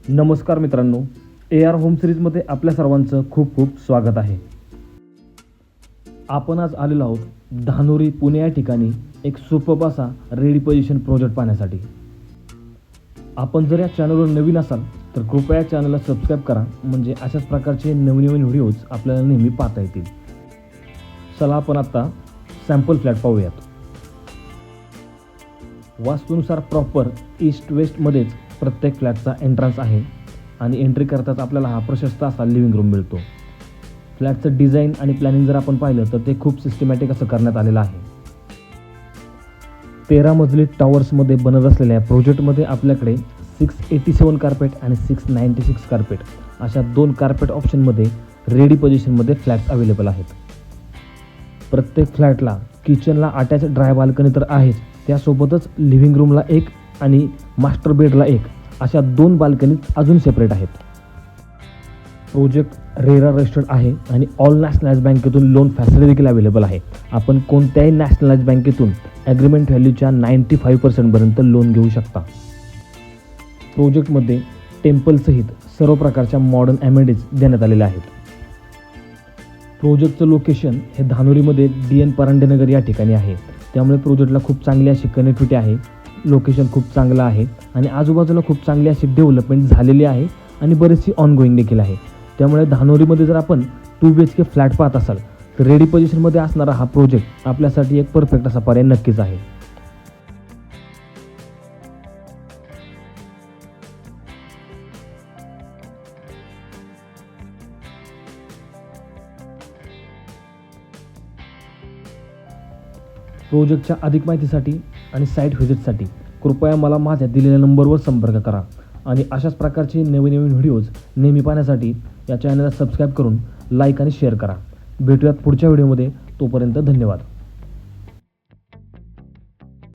नमस्कार मित्रांनो, AR home सिरीजमध्ये आपल्या सर्वांचं खूप खूप स्वागत आहे. आपण आज आलेलो आहोत धानोरी पुणे या ठिकाणी एक सुपर्ब असा रेडी पोझिशन प्रोजेक्ट पाहण्यासाठी. आपण जर या चॅनलवर नवीन असाल तर कृपया या चॅनलला सबस्क्राईब करा, म्हणजे अशाच प्रकारचे नवीन व्हिडिओज आपल्याला नेहमी पाहता येतील. चला आपण आता सॅम्पल फ्लॅट पाहूयात. वास्तूनुसार प्रॉपर ईस्ट वेस्टमध्येच प्रत्येक फ्लॅटचा एंट्रन्स आहे आणि एंट्री करताच आपल्याला हा प्रशस्त असा लिव्हिंग रूम मिळतो. फ्लॅटचं डिझाईन आणि प्लॅनिंग जर आपण पाहिलं तर ते खूप सिस्टमॅटिक असं करण्यात आलेलं आहे. 13 मजली टॉवर्समध्ये बनत असलेल्या प्रोजेक्टमध्ये आपल्याकडे 687 कार्पेट आणि 696 कार्पेट अशा 2 कार्पेट ऑप्शनमध्ये रेडी पोझिशनमध्ये फ्लॅट्स अवेलेबल आहेत. प्रत्येक फ्लॅटला किचनला अटॅच ड्राय बाल्कनी तर आहेच, त्यासोबतच लिव्हिंग रूमला एक आणि मास्टर बेडला एक अशा 2 बाल्कनीज अजून सेपरेट आहेत. प्रोजेक्ट रेरा रजिस्टर्ड आहे आणि ऑल नॅशनलाइज बँकेतून लोन फॅसिलिटी देखील अवेलेबल आहे. आपण कोणत्याही नॅशनलाइज बँकेतून ॲग्रीमेंट व्हॅल्यूच्या 95% लोन घेऊ शकता. प्रोजेक्टमध्ये टेम्पलसहित सर्व प्रकारच्या मॉडर्न ॲमेनिटीज देण्यात आलेल्या आहेत. प्रोजेक्टचं लोकेशन हे धानोरीमध्ये DN परांडेनगर या ठिकाणी आहे, त्यामुळे प्रोजेक्टला खूप चांगली अशी कनेक्टिव्हिटी आहे. लोकेशन खूप चांगलं आहे आणि आजूबाजूला खूप चांगली अशी डेव्हलपमेंट झालेली आहे आणि बरीचशी ऑनगोईंग देखील आहे. त्यामुळे धानोरीमध्ये जर आपण 2 BHK फ्लॅट पाहत असाल तर रेडी पोझिशनमध्ये असणारा हा प्रोजेक्ट आपल्यासाठी एक परफेक्ट असा पर्याय नक्कीच आहे. प्रोजेक्टच्या अधिक माहितीसाठी आणि साईट व्हिजिटसाठी कृपया मला माझ्या दिलेल्या नंबरवर संपर्क करा आणि अशाच प्रकारचे नवीन व्हिडिओज नेहमी पाहण्यासाठी या चॅनलला सबस्क्राईब करून लाईक आणि शेअर करा. भेटूयात पुढच्या व्हिडिओमध्ये. तोपर्यंत धन्यवाद.